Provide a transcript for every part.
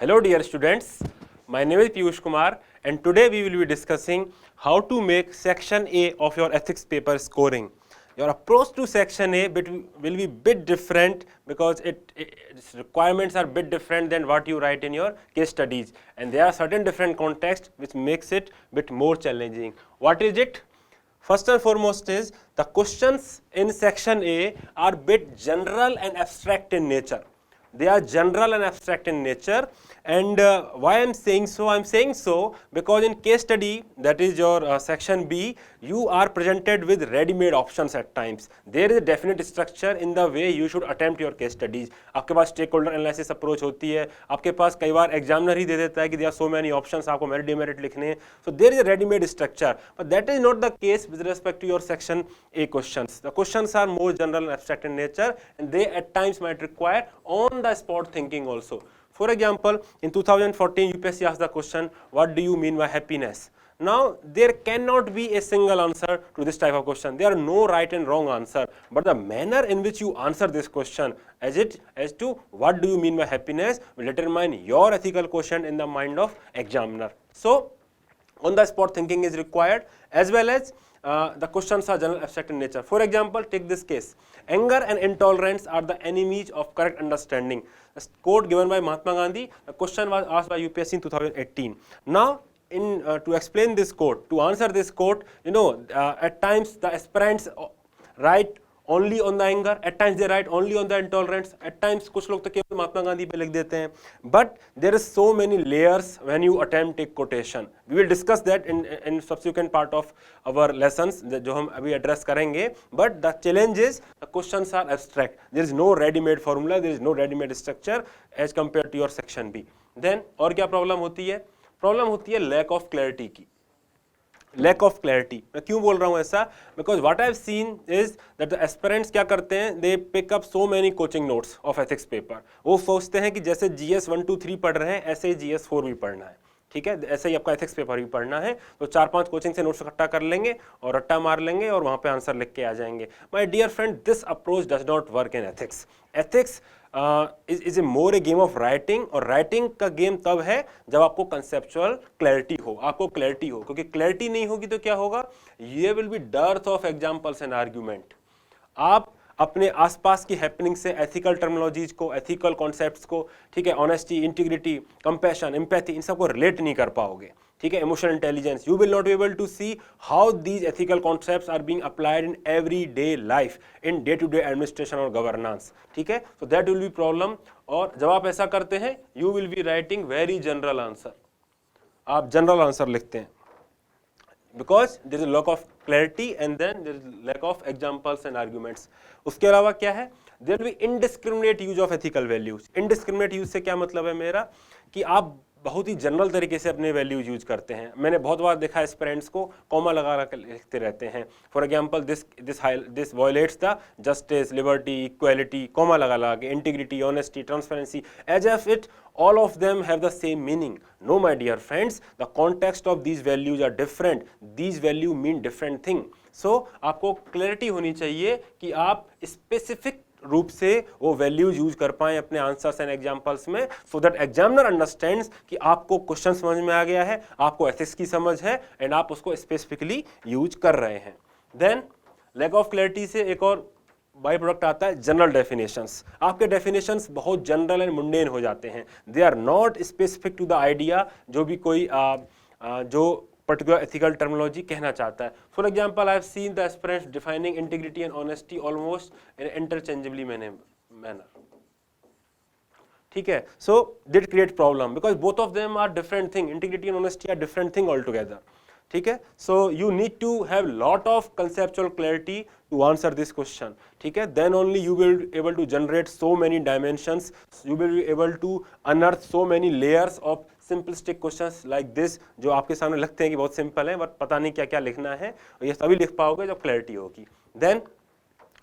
Hello dear students, my name is Piyush Kumar and today we will be discussing how to make section A of your ethics paper scoring. Your approach to section A will be bit different because its requirements are bit different than what you write in your case studies, and there are certain different contexts which makes it bit more challenging. What is it? First and foremost is the questions in section A are bit general and abstract in nature. They are general and abstract in nature, and why I'm saying so? I'm saying so because in case study, that is your section B, you are presented with ready-made options at times. There is a definite structure in the way you should attempt your case studies. आपके पास stakeholder analysis approach होती है, आपके पास कई बार examiner ही दे देता है कि there are so many options, आपको merit demerit लिखने हैं. So there is a ready-made structure, but that is not the case with respect to your section A questions. The questions are more general and abstract in nature, and they at times might require on the spot thinking also. For example, in 2014 UPSC asked the question, what do you mean by happiness? Now there cannot be a single answer to this type of question. There are no right and wrong answer, but the manner in which you answer this question as to what do you mean by happiness will determine your ethical quotient in the mind of examiner. So on the spot thinking is required, as well as the questions are general abstract in nature. For example, take this case. Anger and intolerance are the enemies of correct understanding. A quote given by Mahatma Gandhi. The question was asked by UPSC in 2018. Now, to explain this quote, to answer this quote, at times the aspirants write only on the anger, at times they write only on the intolerance, at times कुछ लोग तो केवल महात्मा गांधी पे लिख देते हैं. But there is so many layers when you attempt a quotation. We will discuss that in subsequent part of our lessons जो हम अभी address करेंगे. But the challenge is the questions are abstract. There is no ready-made formula, there is no ready-made structure as compared to your section B. Then और क्या problem होती है? Problem होती है lack of clarity की. Lack of clarity. मैं क्यों बोल रहा हूँ ऐसा? Because what I have seen is that the aspirants क्या करते हैं, they pick up so many coaching notes of ethics paper. वो सोचते हैं कि जैसे GS 1 2 3 पढ़ रहे हैं ऐसे ही GS 4 भी पढ़ना है. ठीक है, ऐसे ही आपका एथिक्स पेपर भी पढ़ना है, तो 4-5 कोचिंग से नोट्स इकट्ठा कर लेंगे और रट्टा मार लेंगे और वहाँ पे आंसर लिख के आ जाएंगे. My dear friend, this approach does not work in ethics. Ethics is a more a game of writing, और राइटिंग का गेम तब है जब आपको कंसेप्चुअल क्लैरिटी हो, आपको क्लैरिटी हो, क्योंकि क्लैरिटी नहीं होगी तो क्या होगा, ये will be dearth of examples and argument. आप अपने आसपास की हैपनिंग से एथिकल टर्मिनोलॉजीज को, एथिकल कॉन्सेप्ट्स को, ठीक है, ऑनेस्टी, इंटीग्रिटी, कंपैशन, एम्पैथी, इन सबको रिलेट नहीं कर पाओगे. ठीक है, emotional intelligence, you will not be able to see how these ethical concepts are being applied in every day life, in day to day administration और गवर्नेंस. ठीक है, so that will B problem. और जब आप ऐसा करते हैं, you will be writing very general answer. आप जनरल आंसर लिखते हैं because there is a lack of clarity and then there is lack of examples and arguments. उसके अलावा क्या है, there will be indiscriminate use of ethical values. indiscriminate use से क्या मतलब है मेरा, कि आप बहुत ही जनरल तरीके से अपने वैल्यूज यूज करते हैं. मैंने बहुत बार देखा एस्पिरेंट्स को कॉमा लगा लिखते रहते हैं. For example this violates the justice, liberty, equality, comma लगा के, integrity, honesty, transparency, as if it all of them have the same meaning. No, my dear friends, the context of these values are different. These values mean different thing. So आपको clarity होनी चाहिए कि आप specific रूप से वो values use कर पाएं अपने आंसर्स एंड एग्जांपल्स में, सो दैट एग्जामिनर अंडरस्टैंड्स कि आपको क्वेश्चन समझ में आ गया है, आपको एथिक्स की समझ है एंड आप उसको स्पेसिफिकली यूज कर रहे हैं. देन लैक ऑफ क्लैरिटी से एक और बाई प्रोडक्ट आता है जनरल डेफिनेशंस. आपके डेफिनेशंस बहुत जनरल एंड मुंडेन हो जाते हैं. They are not specific to the idea जो भी कोई जो पर्टिकुलर एथिकल टर्मिनोलॉजी कहना चाहता है. For example, I have seen the aspirants defining integrity and honesty almost in interchangeably manner. ठीक है, so it create problem because both of them are different thing. Integrity and honesty are different thing altogether. ठीक है, so you need to have lot of conceptual clarity to answer this question. ठीक है, then only you will be able to generate so many dimensions, you will be able to unearth so many layers of simplistic questions like this जो आपके सामने लगते हैं कि बहुत simple है, बट पता नहीं क्या क्या लिखना है, और ये सभी लिख पाओगे जब क्लैरिटी होगी. देन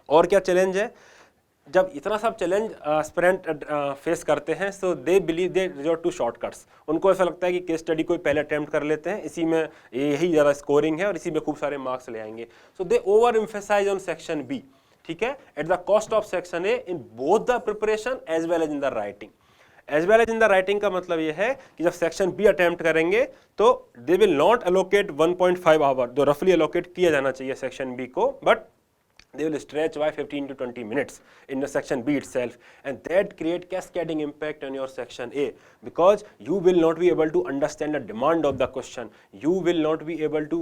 और क्या चैलेंज है, जब इतना सब चैलेंज एस्पिरेंट फेस करते हैं, so they believe they resort to shortcuts. उनको ऐसा लगता है कि केस स्टडी कोई पहले अटेम्प्ट कर लेते हैं, इसी में यही ज़्यादा स्कोरिंग है और इसी में खूब सारे मार्क्स ले आएंगे. So they overemphasise on section B. ठीक है, at the cost of section A in both the preparation as well as in the writing. As well as in the writing का मतलब ये है कि जब सेक्शन बी अटेम्प्ट करेंगे तो they will not allocate 1.5 hour जो रफली एलोकेट किया जाना चाहिए सेक्शन बी को, but they will stretch by 15 to 20 minutes in the section B itself, and that create cascading impact on your section A, because you will not be able to understand the demand of the question, you will not be able to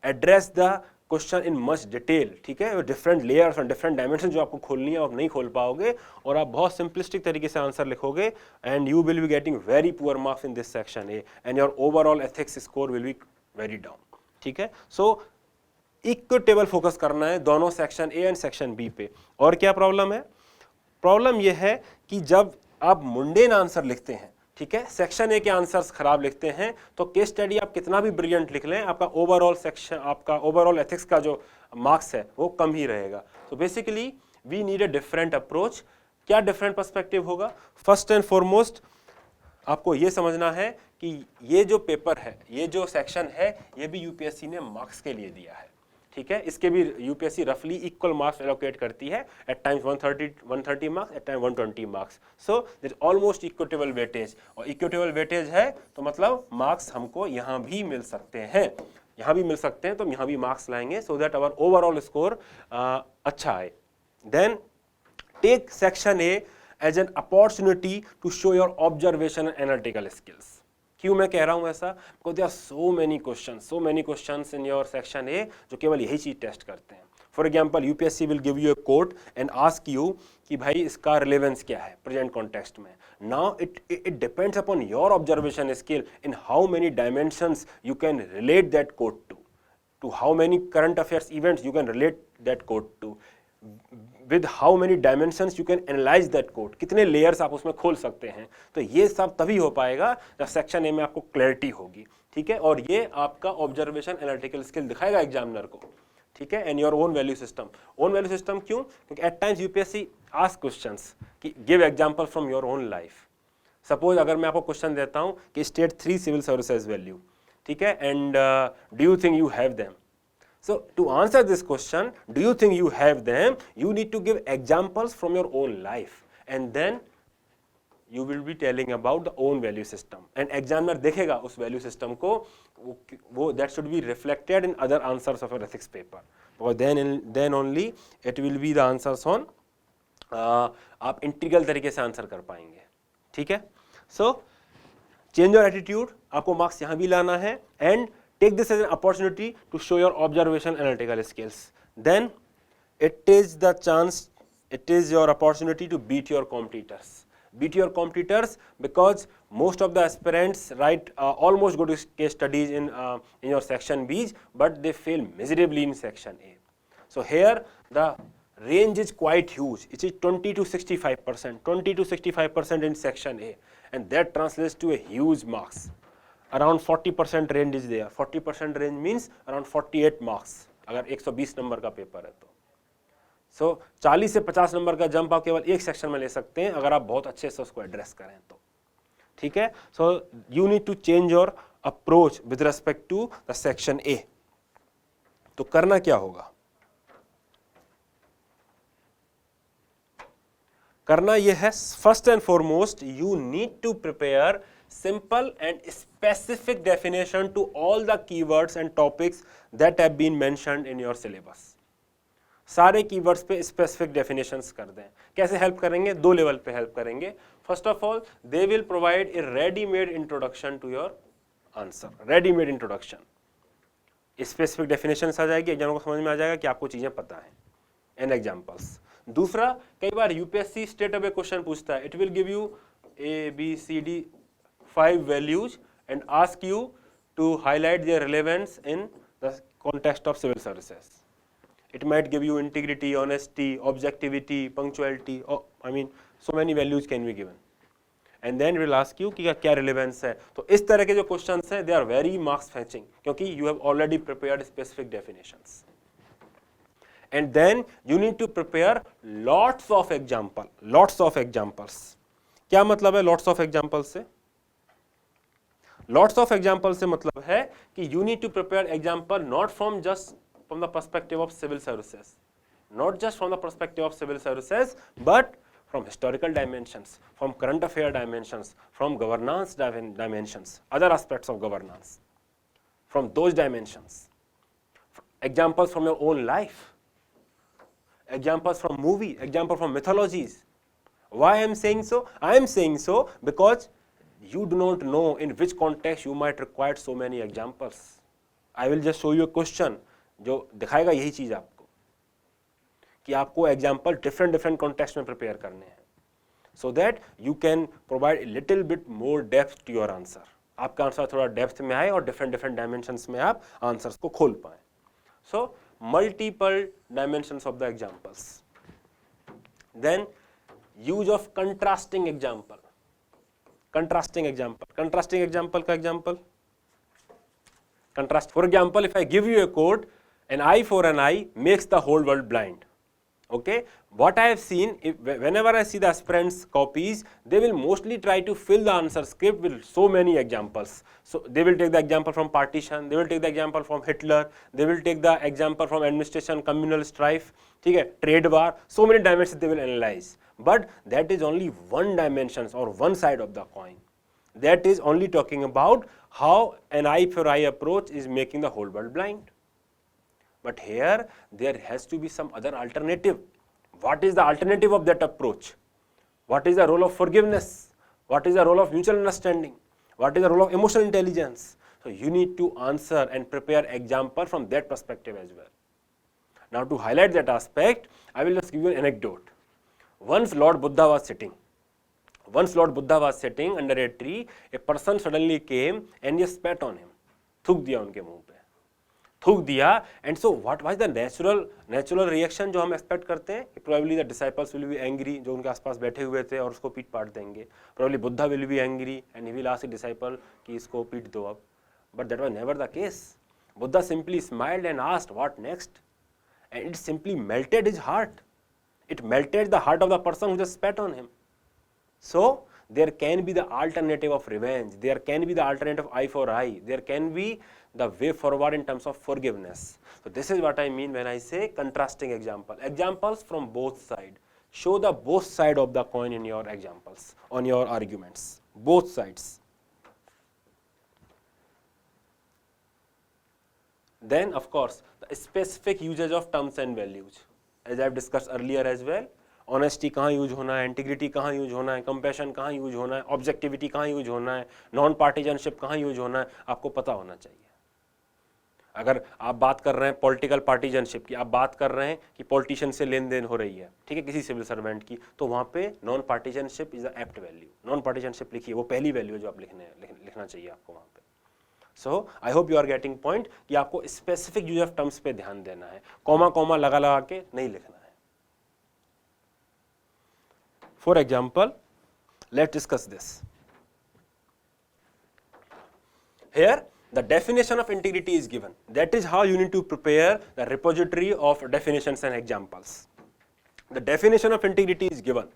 address the question in much detail, ठीक है, different layers और different dimension जो आपको खोलनी है आप नहीं खोल पाओगे और आप बहुत सिंपलिस्टिक तरीके से आंसर लिखोगे, and you will be getting very poor marks in this section A, and your overall ethics score will be very down, ठीक है। सो इक्विटेबल फोकस करना है दोनों section A and section B पे। और क्या प्रॉब्लम है? प्रॉब्लम यह है कि जब आप मुंडेन आंसर लिखते हैं, ठीक है, सेक्शन ए के आंसर्स खराब लिखते हैं, तो केस स्टडी आप कितना भी ब्रिलियंट लिख लें, आपका ओवरऑल सेक्शन, आपका ओवरऑल एथिक्स का जो मार्क्स है वो कम ही रहेगा। तो basically we need a different approach. क्या डिफरेंट पर्सपेक्टिव होगा? फर्स्ट एंड फॉरमोस्ट आपको ये समझना है कि ये जो पेपर है, ये जो सेक्शन है, ये भी यूपीएससी ने मार्क्स के लिए दिया है, ठीक है। इसके भी यूपीएससी रफली इक्वल मार्क्स एलोकेट करती है, at times 130 marks, at time 120 marks, so there is almost equitable weightage. और इक्विटेबल वेटेज है तो मतलब मार्क्स हमको यहाँ भी मिल सकते हैं, यहाँ भी मिल सकते हैं, तो हम यहाँ भी मार्क्स लाएंगे so that our overall score अच्छा आए। Then take section A as an opportunity to show your observation and analytical skills. क्यों मैं कह रहा हूं ऐसा? Because there are so many questions in your section A जो केवल यही चीज टेस्ट करते हैं। For example UPSC will give you a quote and ask you कि भाई इसका रिलेवेंस क्या है प्रेजेंट कॉन्टेक्स्ट में। Now it depends upon your observation skill in how many dimensions you can relate that quote to how many current affairs events you can relate that quote to, with how many dimensions you can analyze that quote, कितने layers आप उसमें खोल सकते हैं। तो ये सब तभी हो पाएगा जब सेक्शन ए में आपको क्लैरिटी होगी, ठीक है। और ये आपका ऑब्जर्वेशन एनालिटिकल स्किल दिखाएगा एग्जामिनर को, ठीक है। And your own value system. Own value system क्यों? क्योंकि at times UPSC ask questions कि give example from your own life. Suppose अगर मैं आपको क्वेश्चन देता हूं कि स्टेट 3 सिविल सर्विसेज वैल्यू, ठीक है, and do you think you have them? So to answer this question, do you think you have them, you need to give examples from your own life, and then you will be telling about the own value system, and examiner देखेगा उस value system को, वो that should be reflected in other answers of your ethics paper, because then only it will be the answers on आप integral तरीके से answer कर पाएंगे, ठीक है। So change your attitude, आपको मार्क्स यहाँ भी लाना है, and take this as an opportunity to show your observation analytical skills. Then it is the chance, it is your opportunity to beat your competitors. Beat your competitors because most of the aspirants write almost good case studies in your section B's, but they fail miserably in section A. So here the range is quite huge. It is 20 to 65%, 20 to 65% in section A, and that translates to a huge marks. Around 40% range is there. 40% range means around 48 marks अगर 120 number का paper है तो। सो 40 से 50 number का jump आप केवल एक section में ले सकते हैं अगर आप बहुत अच्छे से उसको एड्रेस करें तो, ठीक है। So you need to change your approach with respect to the section A. तो करना क्या होगा? करना यह है, first and foremost you need to prepare simple and specific definition to all the keywords and topics that have been mentioned in your syllabus. सारे keywords पे specific definitions कर दें। कैसे help करेंगे? दो लेवल पे help करेंगे। First of all, they will provide a ready-made introduction to your answer. Ready-made introduction. Specific definitions आ जाएगी, एग्जाम को समझ में आ जाएगा कि आपको चीजें पता हैं। And examples. दूसरा, कई बार यूपीएससी स्टेट अवे क्वेश्चन पूछता है। It will give you A, B, C, D 5 values and ask you to highlight their relevance in the context of civil services. It might give you integrity, honesty, objectivity, punctuality, I mean so many values can be given, and then it will ask you कि क्या relevance है। तो इस तरह के जो questions हैं they are very marks fetching क्योंकि you have already prepared specific definitions, and then you need to prepare lots of examples। क्या मतलब है lots of examples से? Lots of examples से मतलब है कि you need to prepare example not from just from the perspective of civil services, not just from the perspective of civil services, but from historical dimensions, from current affair dimensions, from governance dimensions, other aspects of governance, from those dimensions. Examples from your own life, examples from movie, example from mythologies. Why I am saying so? I am saying so because you do not know in which context you might require so many examples. I will just show you a question जो दिखाएगा यही चीज आपको कि आपको example different different context में prepare करने हैं, so that you can provide little bit more depth to your answer. आपका आंसर थोड़ा डेप्थ में आए और डिफरेंट डिफरेंट डायमेंशंस में आप आंसर्स को खोल पाए. So multiple dimensions of the examples. Then use of contrasting example. Contrasting example, contrasting example का example contrast. For example, if I give you a quote, an eye for an eye makes the whole world blind. Okay, what I have seen, whenever I see the aspirants copies, they will mostly try to fill the answer script with so many examples. So they will take the example from partition, they will take the example from Hitler, they will take the example from administration, communal strife, trade war, so many dimensions they will analyze. But that is only one dimension or one side of the coin. That is only talking about how an eye for eye approach is making the whole world blind. But here there has to be some other alternative. What is the alternative of that approach? What is the role of forgiveness? What is the role of mutual understanding? What is the role of emotional intelligence? So you need to answer and prepare example from that perspective as well. Now to highlight that aspect, I will just give you an anecdote. Once Lord Buddha was sitting under a tree, a person suddenly came and he spat on him. थूक दिया उनके मुंह पे, थूक दिया. And so what was the natural reaction जो हम expect करते हैं? Probably the disciples will be angry, जो उनके आसपास बैठे हुए थे, और उसको पीट पाट देंगे. Probably Buddha will be angry and he will ask a disciple कि इसको पीट दो अब. But that was never the case. Buddha simply smiled and asked, what next? And it simply melted his heart. It melted the heart of the person who just spat on him. So there can be the alternative of revenge, there can be the alternative eye for eye, there can be the way forward in terms of forgiveness. So this is what I mean when I say contrasting example. Examples from both sides. Show the both side of the coin in your examples, on your arguments, both sides. Then of course the specific usage of terms and values, as I have discussed earlier as well. Honesty कहाँ use होना है, integrity कहाँ use होना है, compassion कहाँ use होना है, objectivity कहाँ यूज होना है, नॉन पार्टीजनशिप कहाँ यूज होना है, आपको पता होना चाहिए. अगर आप बात कर रहे हैं पॉलिटिकल पार्टीजनशिप की, आप बात कर रहे हैं कि पॉलिटिशियन से लेन देन हो रही है, ठीक है, किसी सिविल सर्वेंट की, तो वहाँ पे non partisanship is the apt value. Non partisanship लिखिए, वो पहली वैल्यू जो आप लिखना चाहिए आपको वहाँ पे. So I hope you are getting point कि आपको स्पेसिफिक यूज ऑफ टर्म्स पे ध्यान देना है, कॉमा लगा के नहीं लिखना है. For example, let's discuss this. Here, the definition of integrity is given. That is how you need to prepare the repository of definitions and examples. The definition of integrity is given.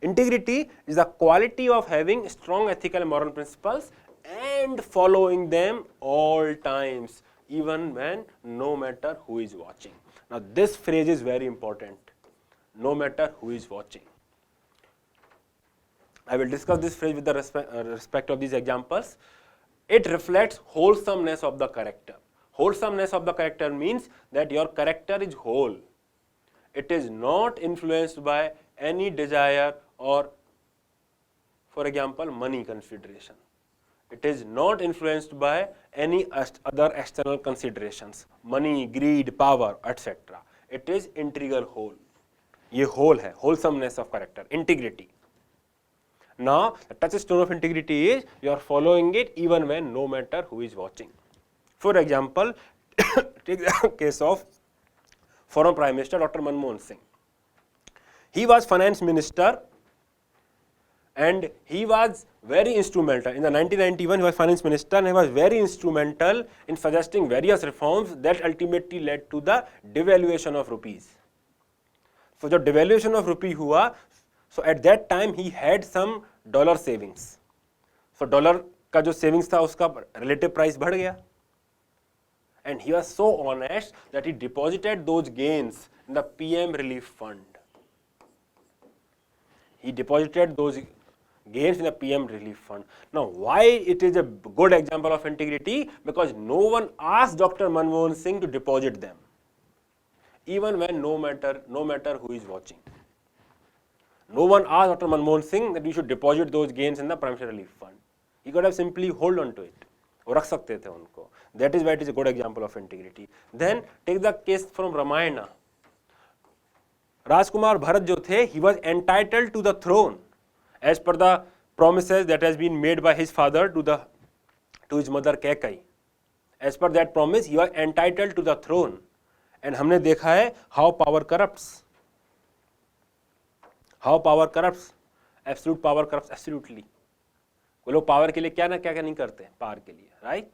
Integrity is the quality of having strong ethical and moral principles and following them all times, even when no matter who is watching. Now, this phrase is very important. No matter who is watching. I will discuss this phrase with the respect of these examples. It reflects wholesomeness of the character. Wholesomeness of the character means that your character is whole. It is not influenced by any desire or, for example, money consideration. It is not influenced by any other external considerations, money, greed, power, etc. It is integral whole. ये whole है, wholesomeness of character, integrity. Now, the touchstone of integrity is you are following it even when no matter who is watching. For example, take the case of former Prime Minister Dr. Manmohan Singh. He was finance minister and he was very instrumental. In the 1991, he was finance minister and he was very instrumental in suggesting various reforms that ultimately led to the devaluation of rupees. So, the devaluation of rupee हुआ. So at that time he had some dollar savings. So dollar का जो savings था उसका relative price बढ़ गया. And he was so honest that he deposited those gains in the PM relief fund. He deposited those gains in the PM relief fund. Now, why it is a good example of integrity? Because no one asked Dr. Manmohan Singh to deposit them, even when no matter who is watching. No one asked Dr. Manmohan Singh that you should deposit those gains in the Prime Relief Fund. He could have simply hold on to it. वो रख सकते थे उनको. That is why it is a good example of integrity. Then take the case from Ramayana. Rajkumar Bharat जो थे, he was entitled to the throne as per the promises that has been made by his father to his mother Kaikai. As per that promise, he was entitled to the throne. And हमने देखा है how power corrupts. How power corrupts. Absolute power corrupts absolutely. वो लोग power के लिए क्या ना क्या नहीं करते हैं पावर के लिए, right?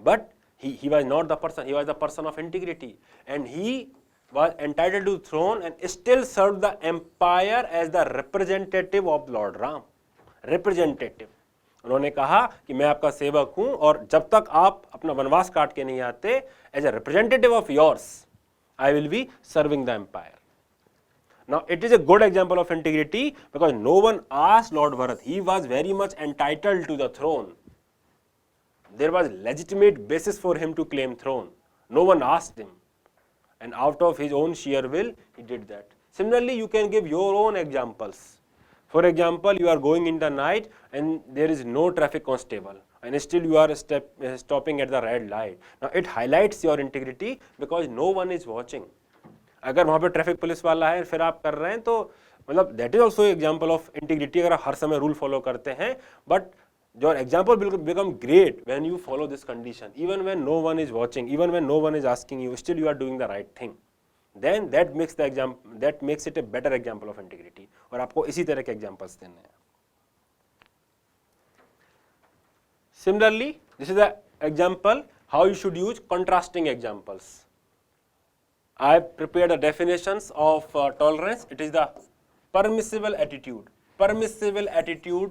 But he was not the person. He was the person of integrity, and he was entitled to the throne and still served the empire as the representative of Lord Ram. Representative. उन्होंने कहा कि मैं आपका सेवक हूं और जब तक आप अपना वनवास काट के नहीं आते, as a representative of yours, I will be serving the empire. Now, it is a good example of integrity because no one asked Lord Bharat. He was very much entitled to the throne. There was legitimate basis for him to claim throne. No one asked him. And out of his own sheer will, he did that. Similarly, you can give your own examples. For example, you are going in the night and there is no traffic constable and still you are stopping at the red light. Now, it highlights your integrity because no one is watching. अगर वहाँ पे traffic police वाला है फिर आप कर रहे हैं तो मतलब that is also example of integrity अगर आप हर समय रूल फॉलो करते हैं but your example will become great when you follow this condition even when no one is watching even when no one is asking you still you are doing the right thing then that makes it a better example of integrity और आपको इसी तरह के examples देने हैं. Similarly this is the example how you should use contrasting examples. I prepared the definitions of tolerance. It is the permissible attitude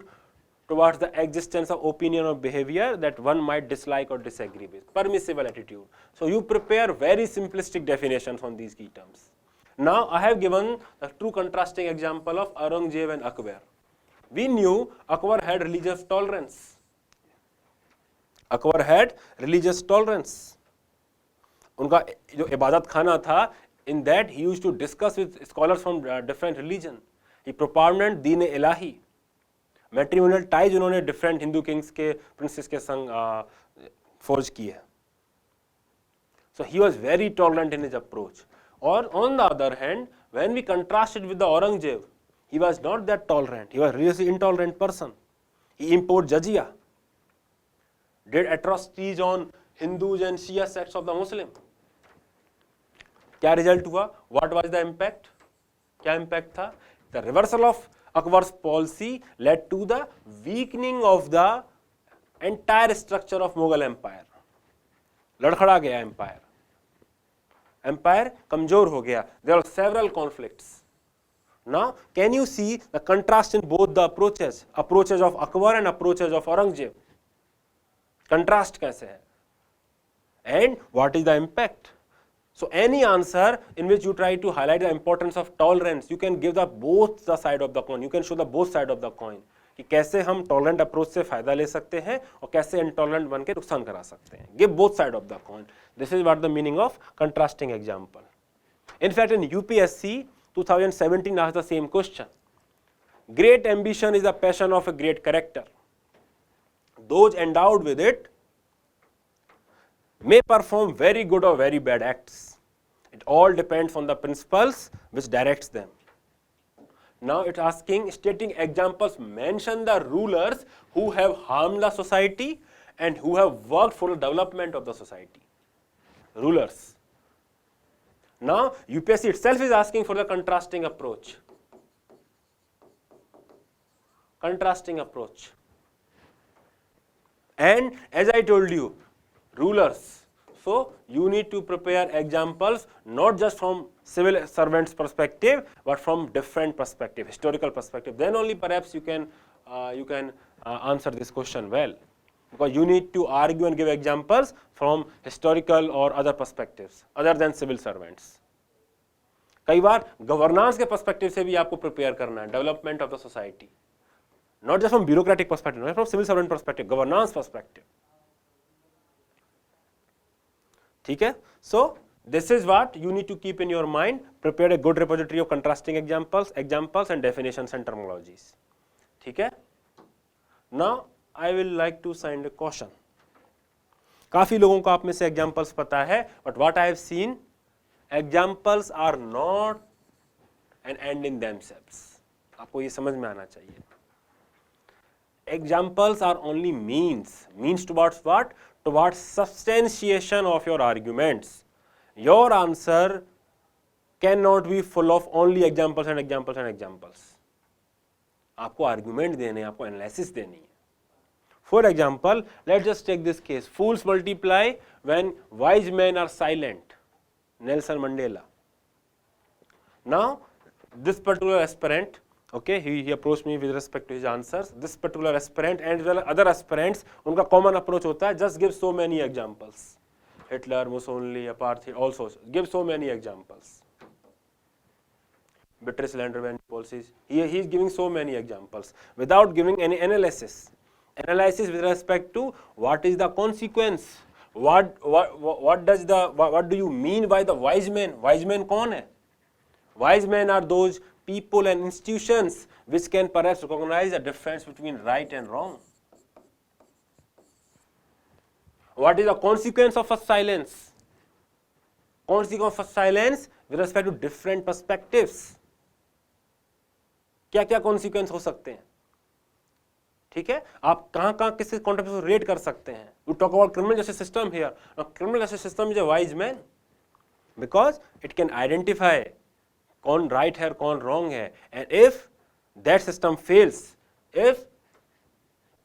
towards the existence of opinion or behavior that one might dislike or disagree with. Permissible attitude. So you prepare very simplistic definitions on these key terms. Now I have given a true contrasting example of Aurangzeb and Akbar. We knew Akbar had religious tolerance. Akbar had religious tolerance. उनका जो इबादत खाना था in that he used to discuss with scholars from different religion. He propagated Din Ilahi. Matrimonial ties उन्होंने different Hindu kings के princesses के संग forge की है. So he was very tolerant in his approach. और on the other hand when we contrasted with the Aurangzeb he was not that tolerant. He was really intolerant person. He import jizya, did atrocities on Hindus and Shia sects of the Muslim. क्या result हुआ? What was the impact? क्या impact था? The reversal of Akbar's policy led to the weakening of the entire structure of Mughal Empire. लड़खड़ा गया empire. Empire कमजोर हो गया. There are several conflicts. Now, can you see the contrast in both the approaches? Approaches of Akbar and approaches of Aurangzeb. Contrast कैसे है? And what is the impact? So any answer in which you try to highlight the importance of tolerance, you can give the both the side of the coin. You can show the both side of the coin. कि कैसे हम tolerant approach से फायदा ले सकते हैं और कैसे intolerant बन के नुकसान करा सकते हैं. Give both side of the coin. This is what the meaning of contrasting example. In fact, in UPSC 2017 asked the same question. Great ambition is the passion of a great character. Those endowed with it may perform very good or very bad acts. It all depends on the principles which directs them. Now it's asking, stating examples, mention the rulers who have harmed the society and who have worked for the development of the society. Rulers. Now UPSC itself is asking for the contrasting approach. Contrasting approach. And as I told you, rulers. So you need to prepare examples not just from civil servants perspective but from different perspective, historical perspective. Then only perhaps you can answer this question well, because you need to argue and give examples from historical or other perspectives other than civil servants. कई बार governance के perspective से भी आपको prepare करना है, development of the society, not just from bureaucratic perspective, not from civil servant perspective, governance perspective. ठीक है, सो this is what you need to keep in your mind. Prepare a good repository of contrasting examples and definitions and terminologies. ठीक है, now I will like to send a caution. काफी लोगों को आप में से एग्जाम्पल्स पता है, but what I have seen, examples are not an end in themselves. आपको ये समझ में आना चाहिए. Examples are only means towards what? Towards substantiation of your arguments. Your answer cannot be full of only examples and examples and examples. आपको argument देने, आपको analysis देनी है. For example, let's just take this case. Fools multiply when wise men are silent. Nelson Mandela. Now, this particular aspirant, okay, he approached me with respect to his answers. This particular aspirant and other aspirants, उनका common approach होता है, just give so many examples. Hitler, Mussolini, apartheid, also give so many examples. Beatrice Landervan policies. He is giving so many examples without giving any analysis. Analysis with respect to what is the consequence. What do you mean by the wise men? Wise men कौन है? Wise men are those people and institutions which can perhaps recognize the difference between right and wrong. What is the consequence of a silence? Consequence of silence with respect to different perspectives. क्या क्या consequence हो सकते हैं? ठीक है, आप कहां किस कॉन्टेक्स्ट में रेट कर सकते हैं. You talk about criminal justice system here. Now, criminal justice system is a wise man because it can identify कौन right है, कौन wrong है, and if that system fails, if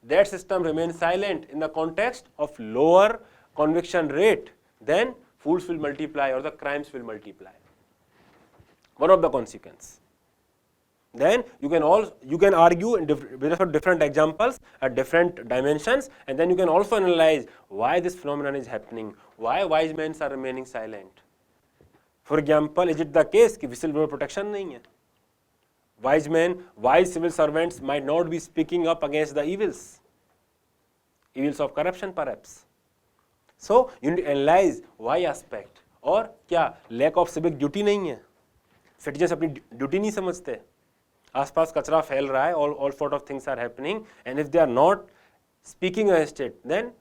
that system remains silent in the context of lower conviction rate, then fools will multiply or the crimes will multiply. One of the consequences. Then you can argue with different examples at different dimensions, and then you can also analyze why this phenomenon is happening, why wise men are remaining silent. For example, is it the case कि whistleblower protection नहीं है? Wise men, wise civil servants might not be speaking up against the evils of corruption perhaps. So you need to analyze why aspect. और क्या lack of civic duty नहीं है? Citizens अपनी duty नहीं समझते, आसपास कचरा फैल रहा है, all sort of things are happening, and if they are not speaking against it, then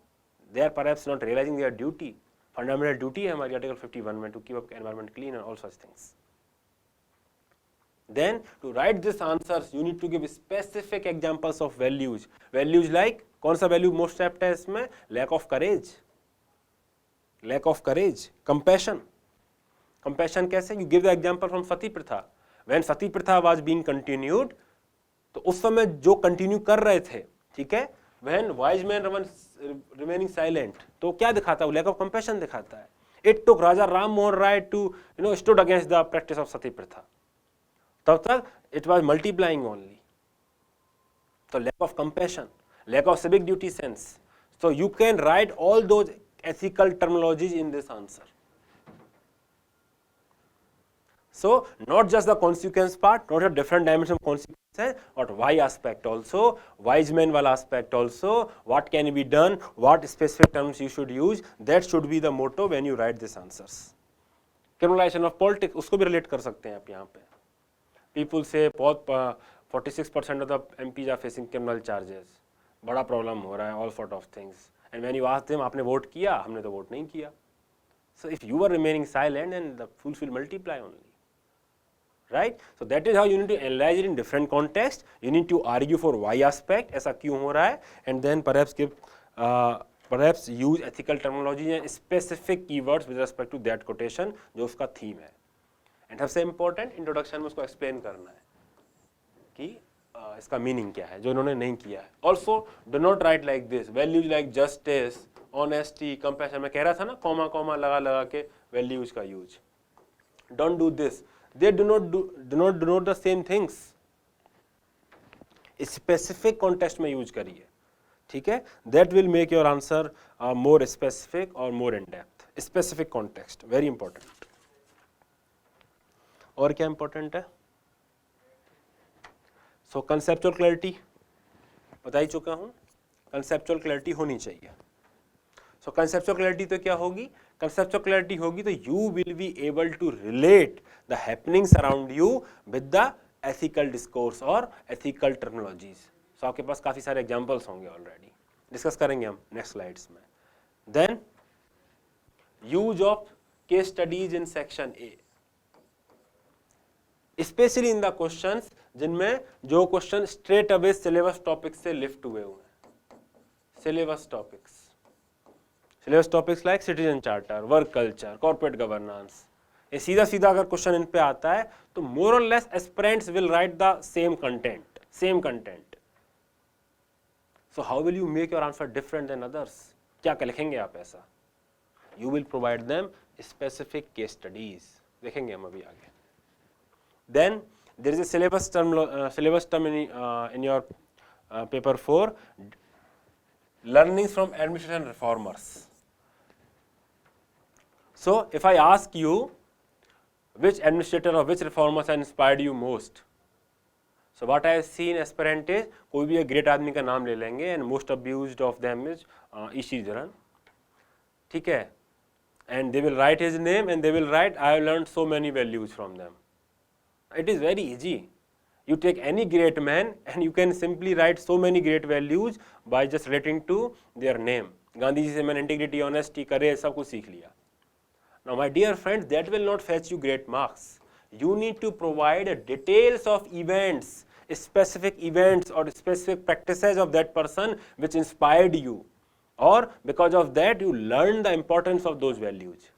they are perhaps not realizing their duty. Fundamental duty है हमारी Article 51 में to keep up environment clean and all such things. Then to write these answers, you need to give specific examples of values. Values like कौन सा value most apt है इसमें? Lack of courage, compassion. Compassion कैसे? You give the example from Sati Pratha. When Sati Pratha was being continued, तो उस समय जो continue कर रहे थे, ठीक है, when wise men remaining silent, तो क्या दिखाता है? Lack of compassion दिखाता है. It took Raja Ram Mohan Rai to stood against the practice of Sati Pratha. तब तक it was multiplying only. So lack of compassion, lack of civic duty sense. So you can write all those ethical terminologies in this answer. So not just the consequence part, not a different dimension of consequences, but why aspect also, wise men wala aspect also, what can be done, what specific terms you should use, that should be the motto when you write these answers. Criminalization of politics, उसको भी relate कर सकते हैं आप यहाँ पे. People say बहुत 46% of the MPs are facing criminal charges. बड़ा problem हो रहा है, all sort of things. And when you ask them, आपने vote किया? हमने तो vote नहीं किया. So if you are remaining silent, then the fools will multiply only. Right? So that is how you need to analyze it in different contexts. You need to argue for why aspect, ऐसा क्यों हो रहा है, and then perhaps use ethical terminology and specific keywords with respect to that quotation जो उसका theme है. And सबसे important introduction में उसको explain करना है कि इसका meaning क्या है जो इन्होंने नहीं किया है. Also do not write like this. Values like justice, honesty, compassion. मैं कह रहा था ना comma लगा के values का use. Don't do this. They do not denote the same things. Specific context में use करिए, ठीक है? That will make your answer more specific or more in depth. Specific context, very important. और क्या important है? सो conceptual clarity बता ही चुका हूं, कंसेप्चुअल क्लैरिटी होनी चाहिए। सो कंसेप्चुअल क्लैरिटी तो क्या होगी? कंसेप्चुअल क्लैरिटी होगी तो you will be able to relate the happenings around you with the ethical discourse और एथिकल टर्मिनोलॉजीज। सो आपके पास काफी सारे एग्जांपल्स होंगे, ऑलरेडी डिस्कस करेंगे हम नेक्स्ट स्लाइड्स में। Then use of case studies in section A, specially in the questions जिनमें जो question straight away syllabus topic से लिफ्ट हुए हुए हैं। Syllabus topics like citizen charter, work culture, corporate governance, ये सीधा सीधा अगर क्वेश्चन इन पे आता है तो मोर और less aspirants will write the same content. So how will you make your answer different than others? क्या लिखेंगे आप ऐसा? You will provide them specific case studies, देखेंगे हम अभी आगे। Then there is a syllabus term in your paper 4, learnings from administration reformers. So if I ask you which administrator or which reformers have inspired you most, so what I have seen aspirant is कोई भी एक great आदमी का नाम ले लेंगे and most abused of them is ईशीधरन, ठीक है, and they will write his name and they will write I have learned so many values from them. It is very easy. You take any great man and you can simply write so many great values by just relating to their name. Gandhi ji से मैंने integrity, honesty, courage सब कुछ सीख लिया. Now my dear friends, that will not fetch you great marks. You need to provide details of events, specific events or specific practices of that person which inspired you, or because of that you learn the importance of those values.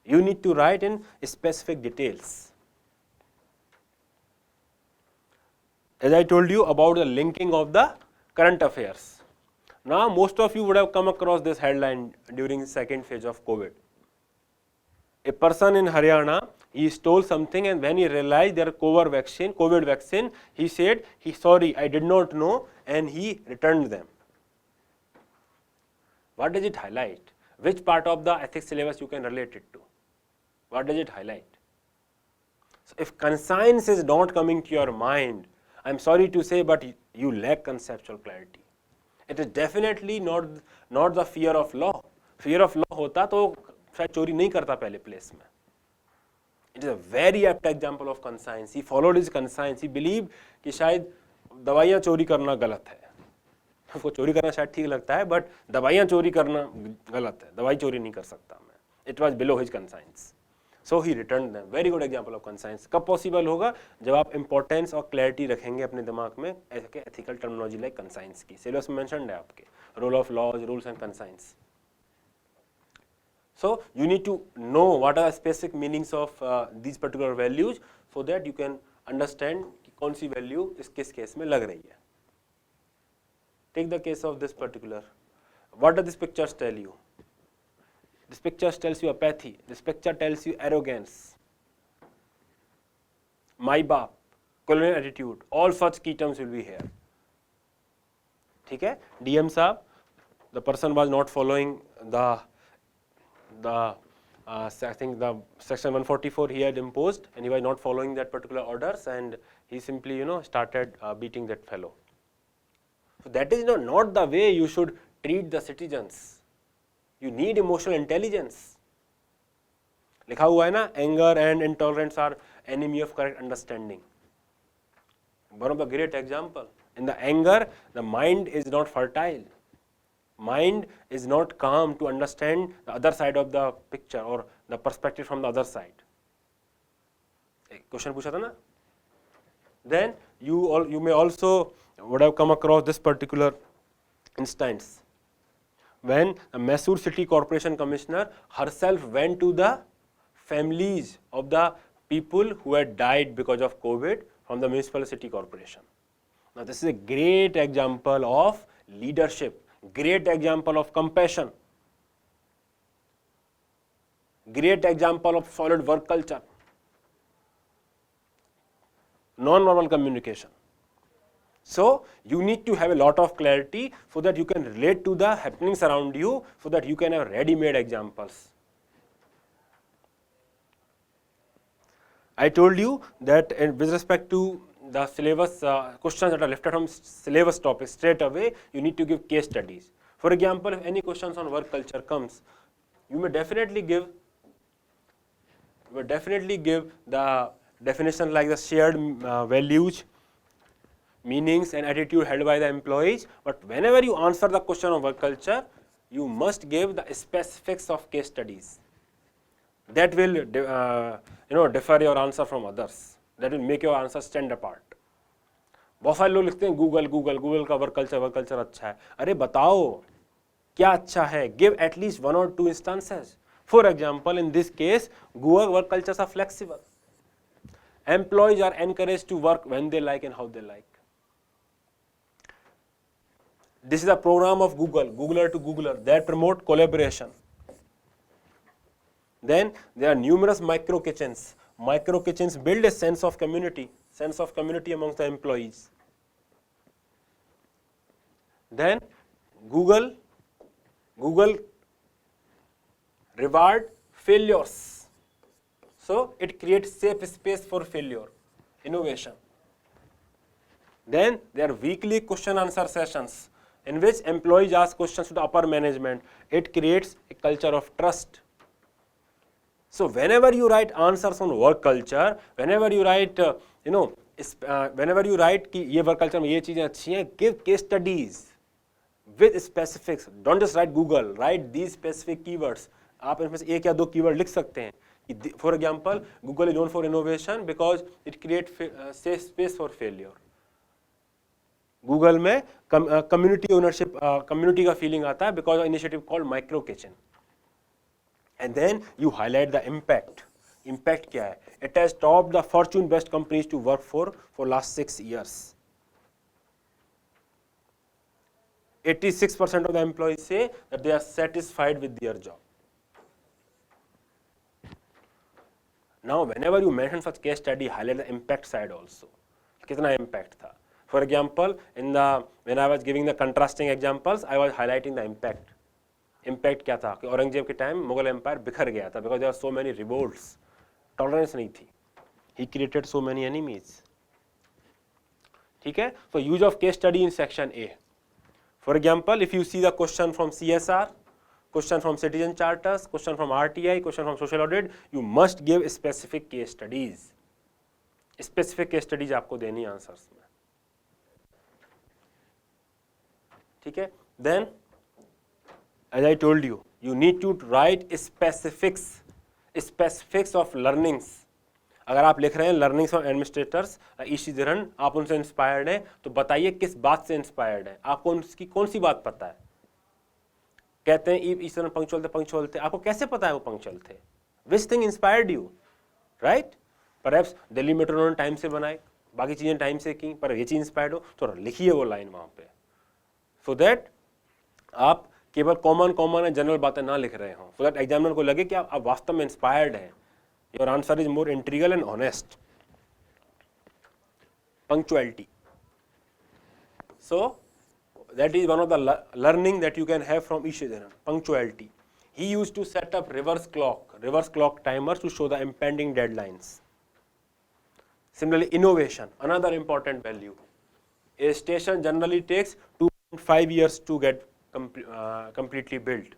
You need to write in specific details. As I told you about the linking of the current affairs. Now most of you would have come across this headline during the second phase of COVID. A person in Haryana, he stole something and when he realized their COVID vaccine, he said, sorry, I did not know, and he returned them. What does it highlight? Which part of the ethics syllabus you can relate it to? What does it highlight? So if conscience is not coming to your mind, I'm sorry to say, but you lack conceptual clarity. It is definitely not the fear of law. Fear of law होता तो शायद चोरी नहीं करता पहले place में. It is a very apt example of conscience. He followed his conscience. He believed कि शायद दवाइयाँ चोरी करना गलत है. उसको चोरी करना शायद ठीक लगता है, but दवाइयाँ चोरी करना गलत है. दवाई चोरी नहीं कर सकता मैं. It was below his conscience. So he returned them. Very good example of conscience. कब possible होगा? जब आप importance और clarity रखेंगे अपने दिमाग में ऐसे ethical terminology like conscience की. Syllabus में mentioned है आपके role of laws, rules and conscience. So you need to know what are the specific meanings of these particular values so that you can understand कि कौन सी value इस किस case में लग रही है. Take the case of this particular. What does this pictures tell you? This picture tells you apathy. This picture tells you arrogance. My baap, colonial attitude. All such key terms will be here. ठीक है? DM साहब, the person was not following I think the section 144 he had imposed, and he was not following that particular orders, and he simply started beating that fellow. So that is not the way you should treat the citizens. You need emotional intelligence. लिखा हुआ है ना, anger and intolerance are enemy of correct understanding. One of the great example. In the anger, the mind is not fertile. Mind is not calm to understand the other side of the picture or the perspective from the other side. Question पूछा था ना? Then you may also would have come across this particular instance. When the Mysore City Corporation Commissioner herself went to the families of the people who had died because of COVID from the municipal city corporation. Now this is a great example of leadership, great example of compassion, great example of solid work culture, non-verbal communication. So you need to have a lot of clarity so that you can relate to the happenings around you, so that you can have ready-made examples. I told you that with respect to the syllabus questions that are lifted from syllabus topics straight away, you need to give case studies. For example, if any questions on work culture comes, you may definitely give the definition like the shared values, meanings and attitude held by the employees, but whenever you answer the question of work culture, you must give the specifics of case studies. That will differ your answer from others. That will make your answer stand apart. बहुत सारे लोग लिखते हैं Google का work culture अच्छा है. अरे बताओ क्या अच्छा है. Give at least 1 or 2 instances. For example, in this case, Google work cultures are flexible. Employees are encouraged to work when they like and how they like. This is a program of Google, Googler to Googler, that promote collaboration. Then there are numerous micro kitchens. Micro kitchens build a sense of community amongst the employees. Then Google reward failures. So it creates safe space for failure, innovation. Then there are weekly question answer sessions in which employees ask questions to the upper management. It creates a culture of trust. So whenever you write answers on work culture, whenever you write कि ये work culture में ये चीजें अच्छी हैं, give case studies with specifics. Don't just write Google, write these specific keywords. आप इनमें से एक या दो कीवर्ड लिख सकते हैं. For example, Google is known for innovation because it creates safe space for failure. Google में community ownership, community का feeling आता है because of initiative called micro kitchen. And then you highlight the impact. Impact क्या है? It has topped the Fortune best companies to work for last 6 years. 86% of the employees say that they are satisfied with their job. Now, whenever you mention such case study, highlight the impact side also. कितना impact था? For example, when I was giving the contrasting examples, I was highlighting the impact. Impact क्या था कि औरंगजेब के time Mughal empire बिखर गया था because there are so many revolts. Tolerance नहीं थी. He created so many enemies. ठीक है? So use of case study in section A. For example, if you see the question from CSR, question from citizen charters, question from RTI, question from social audit, you must give specific case studies. Specific case studies आपको देनी answers में. ठीक है? Then, as I told you, you need to write specifics of learnings. अगर आप लिख रहे हैं learnings from administrators, ईशी धरन, आप उनसे इंस्पायर्ड हैं, तो बताइए किस बात से इंस्पायर्ड हैं. आपको उनकी कौन सी बात पता है? कहते हैं ईशी धरन पंक्चुअल थे. आपको कैसे पता है वो पंक्चुअल थे? Which thing inspired you? Right? Perhaps Delhi metro उन्होंने टाइम से बनाए, बाकी चीजें टाइम से की, पर ये चीज इंस्पायर्ड हो तो लिखिए वो लाइन वहां पे. So that आप केवल कॉमन एंड जनरल बातें ना लिख रहे हो, so that एग्जामिनर को लगे कि आप वास्तव में इंस्पायर्ड हैं. Your answer is more integral and honest. Punctuality. So that is one of the learning that you can have from Ishidharan. Punctuality. He used to set up reverse clock timers to show the impending deadlines. Similarly, innovation, another important value. A station generally takes 2.5 years to get completely built.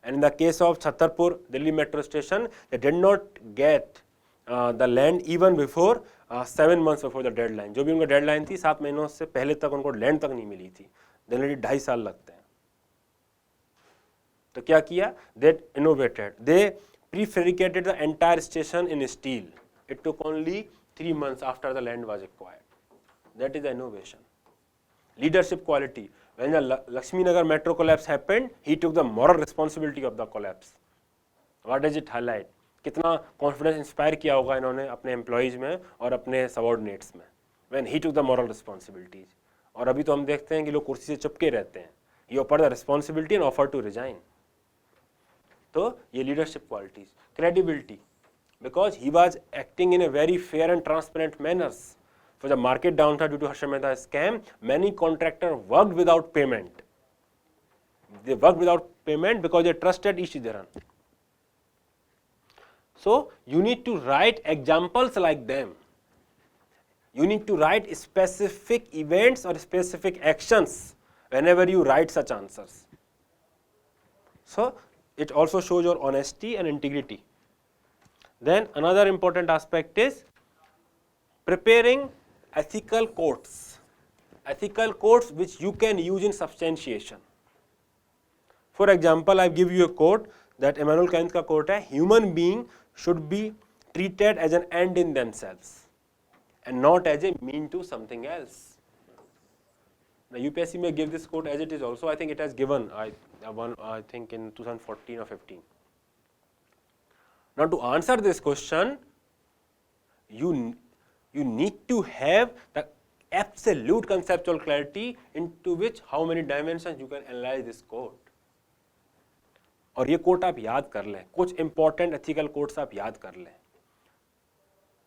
And in the case of Chhatarpur Delhi metro station, they did not get the land even before 7 months before the deadline. जो भी उनका deadline थी 7 महीनों से पहले तक उनको land तक नहीं मिली थी. Generally 2.5 साल लगते हैं. तो क्या किया? They innovated. They prefabricated the entire station in steel. It took only 3 months after the land was acquired. That is the innovation. Leadership quality. When the Lakshmi Nagar metro collapse happened, he took the moral responsibility of the collapse. What does it highlight? कितना confidence inspire किया होगा इन्होंने अपने employees में और अपने subordinates में. When he took the moral responsibilities. और अभी तो हम देखते हैं कि लोग कुर्सी से चिपके रहते हैं. He offered the responsibility and offered to resign. तो ये leadership qualities. Credibility. Because he was acting in a very fair and transparent manner. For the market downturn due to Harshad Mehta scam, many contractors worked without payment. They worked without payment because they trusted Ishidharan. So you need to write examples like them. You need to write specific events or specific actions whenever you write such answers. So it also shows your honesty and integrity. Then another important aspect is preparing ethical quotes which you can use in substantiation. For example, I give you a quote that Immanuel Kant का quote है, human being should be treated as an end in themselves and not as a mean to something else. The UPSC may give this quote as it is also. I think it has given I think in 2014 or 15. Now to answer this question, you need to have the absolute conceptual clarity into which how many dimensions you can analyze this quote. और ये coat आप याद कर लें, कुछ important ethical quotes आप याद कर लें,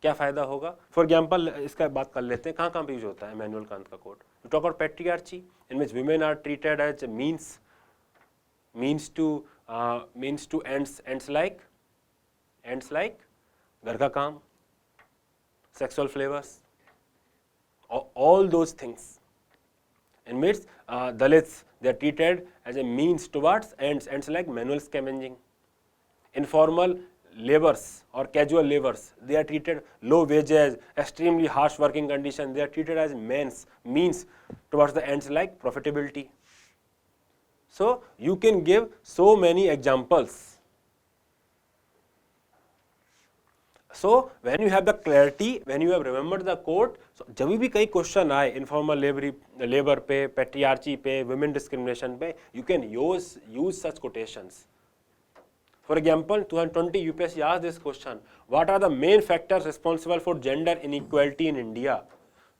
क्या फायदा होगा? फॉर एग्जाम्पल इसका बात कर लेते हैं, कहाँ पे यूज होता है इमैनुअल कांत का quote? You talk about patriarchy in which women are treated as means to ends like घर का काम, sexual flavors, all those things. In which Dalits, they are treated as a means towards ends like manual scavenging. Informal laborers or casual laborers, they are treated low wages, extremely harsh working conditions, they are treated as means towards the ends like profitability. So you can give so many examples. So when you have the clarity, when you have remembered the quote, so जब भी कई question आए informal labour पे, पैट्रियार्ची पे, women discrimination पे, you can use such quotations. For example, 2020 UPSC asked this question: what are the main factors responsible for gender inequality in India?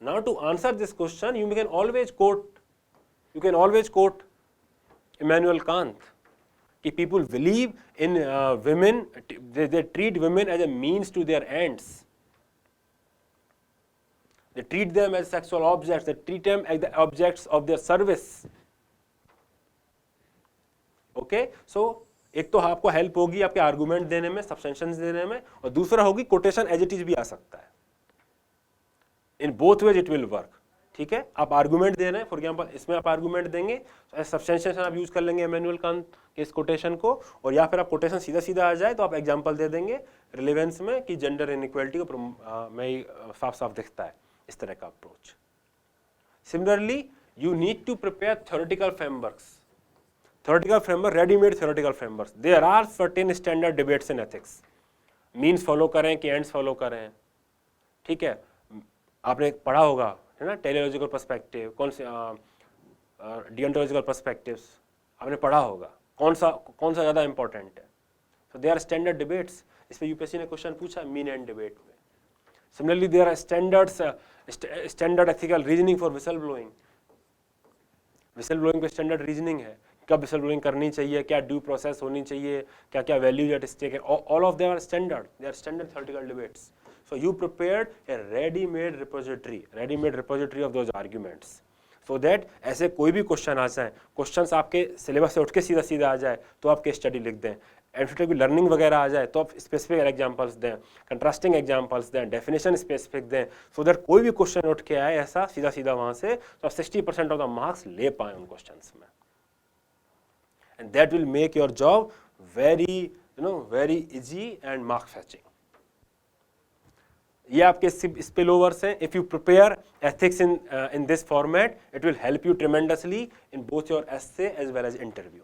Now to answer this question, you can always quote Immanuel Kant. कि people believe in women, they treat women as a means to their ends. They treat them as sexual objects, they treat them as the objects of their service. Okay? So एक तो आपको help होगी आपके argument देने में, सब्सटेंशंस देने में, और दूसरा होगी कोटेशन एज इट इज भी आ सकता है. In both ways it will work. ठीक है, आप आर्गुमेंट दे रहे हैं, फॉर एग्जांपल इसमें आप आर्गुमेंट देंगे, सब्सटेंशिएशन आप यूज कर लेंगे इमैनुअल कांत के इस कोटेशन को, और या फिर आप कोटेशन सीधा सीधा आ जाए तो आप एग्जांपल दे देंगे रिलेवेंस में कि जेंडर इनइक्वालिटी को में साफ साफ दिखता है. इस तरह का approach. Similarly you need to prepare theoretical frameworks. Readymade theoretical frameworks. There are certain standard debates in ethics. Means follow करें कि एंड्स फॉलो करें. ठीक है, आपने पढ़ा होगा है ना, टेलियोलॉजिकल पर्सपेक्टिव, कौन से डियोंटोलॉजिकल पर्सपेक्टिव्स आपने पढ़ा होगा, कौन सा ज़्यादा इंपॉर्टेंट है. So they are standard debates. इस पर यूपीएससी ने क्वेश्चन पूछा मीन एंड डिबेट में. Similarly there are standard ethical reasoning for whistle blowing. पे स्टैंडर्ड रीजनिंग है, कब विसल ब्लोइंग करनी चाहिए, क्या ड्यू प्रोसेस होनी चाहिए, क्या क्या वैल्यूज एट स्टेक है. All of them are standard, they are standard theoretical debates. So you prepared a ready-made repository of those arguments, so that ऐसे कोई भी क्वेश्चन आ जाए, क्वेश्चंस आपके सिलेबस से उठ के सीधा सीधा आ जाए तो आप केस स्टडी लिख दें. एमसीक्यू लर्निंग वगैरह आ जाए तो आप स्पेसिफिक एग्जांपल्स दें, कंट्रास्टिंग एग्जांपल्स दें, डेफिनेशन स्पेसिफिक दें, सो दैट कोई भी क्वेश्चन उठ के आए ऐसा सीधा सीधा वहाँ से, तो आप 60% ऑफ द मार्क्स ले पाएँ उन क्वेश्चंस में. And that will make your job very easy and mark fetching. ये आपके स्पिलओवर्स हैं. If you prepare ethics in this format, it will help you tremendously in both your essay as well as interview.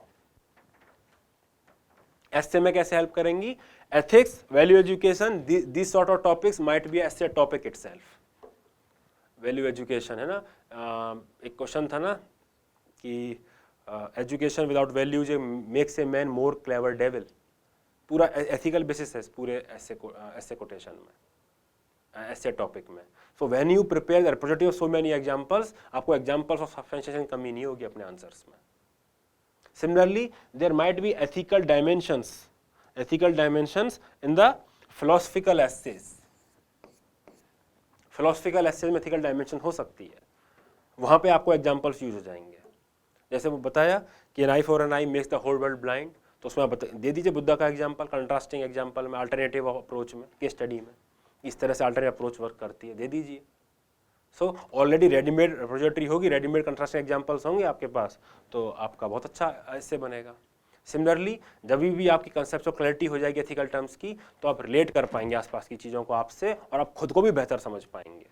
Essay में कैसे help करेंगी? Ethics, value education, this sort of topics might be essay topic itself. Value education है ना, एक question था ना कि education without values makes a man more clever devil. पूरा एथिकल बेसिस है पूरे एस्से कोटेशन में, ऐसे टॉपिक में. So when you prepare the representative of so many examples, आपको एग्जांपल्स ऑफ सब्सटेंशिएशन की कमी नहीं होगी अपने आंसर्स में. Similarly there might be ethical dimensions in the philosophical essays. Philosophical essays में एथिकल डायमेंशन हो सकती है, वहां पे आपको एग्जांपल्स यूज हो जाएंगे. जैसे वो बताया कि an eye for an eye makes the whole world blind, तो उसमें आप दे दीजिए बुद्धा का एग्जाम्पल, कंट्रास्टिंग एग्जाम्पल में, अल्टरनेटिव अप्रोच में, केस स्टडी में, इस तरह से अल्टरनेटिव अप्रोच वर्क करती है, दे दीजिए। सो ऑलरेडी रेडीमेड रिपोजिटरी होगी, रेडीमेड कंट्रास्टिंग एग्जाम्पल्स होंगे आपके पास, तो आपका बहुत अच्छा इससे बनेगा। सिमिलरली जब भी आपकी कंसेप्चुअल क्लैरिटी हो जाएगी एथिकल टर्म्स की, तो आप रिलेट कर पाएंगे आसपास की चीज़ों को आपसे, और आप खुद को भी बेहतर समझ पाएंगे।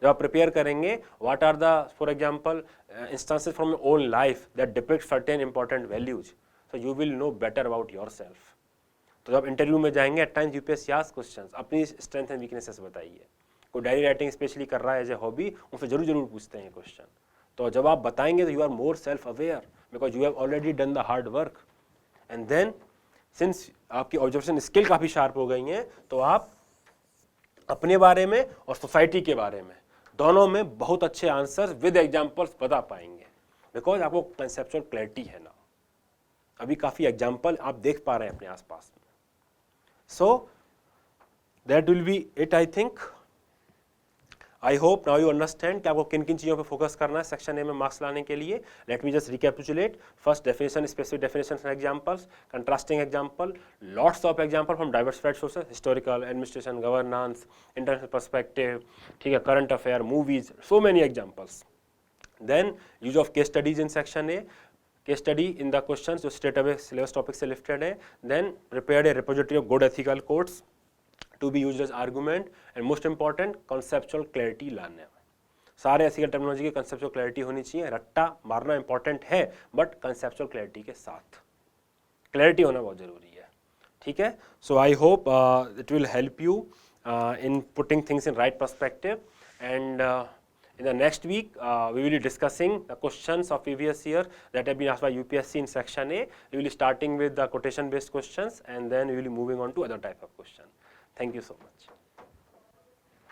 जब आप प्रिपेयर करेंगे, what are the for example instances from your own life that depict certain important values, so you will know better about yourself. तो जब इंटरव्यू में जाएंगे, at times UPSC asks questions, अपनी स्ट्रेंथ एंड वीकनेसेस बताइए। कोई diary writing specially कर रहा है एज ए हॉबी, उनसे जरूर पूछते हैं क्वेश्चन। तो जब आप बताएंगे तो you are more self aware because you have already done the hard work, and then since आपकी ऑब्जर्वेशन स्किल काफ़ी शार्प हो गई हैं, तो आप अपने बारे में और सोसाइटी के बारे में दोनों में बहुत अच्छे आंसर्स विद एग्जांपल्स बता पाएंगे, बिकॉज आपको कंसेप्चुअल क्लैरिटी है ना। अभी काफ़ी एग्जांपल आप देख पा रहे हैं अपने आसपास में। सो that will B it, I think. I hope now you understand कि आपको किन किन चीज़ों पे फोकस करना है सेक्शन ए में मार्क्स लाने के लिए। Let me just recapitulate. First, definition, specific definitions and examples, contrasting example, lots of example from diversified sources, historical, administration, governance, international perspective, ठीक है, current affair, movies, so many examples. Then use of case studies in section A, case study in the questions जो straight away syllabus topic से lifted है। Then prepared a repository of good ethical codes to be used as argument, and most important conceptual clarity लाने में। सारे ethical terminology की conceptual clarity होनी चाहिए। रट्टा मारना इंपॉर्टेंट है, बट conceptual clarity के साथ clarity होना बहुत जरूरी है, ठीक है। So I hope it will help you in putting things in right perspective, and in the next week we will be discussing the questions of previous year that have been asked by UPSC in section A. We will be starting with the quotation based questions, and then we will be moving on to other type of questions. Thank you so much.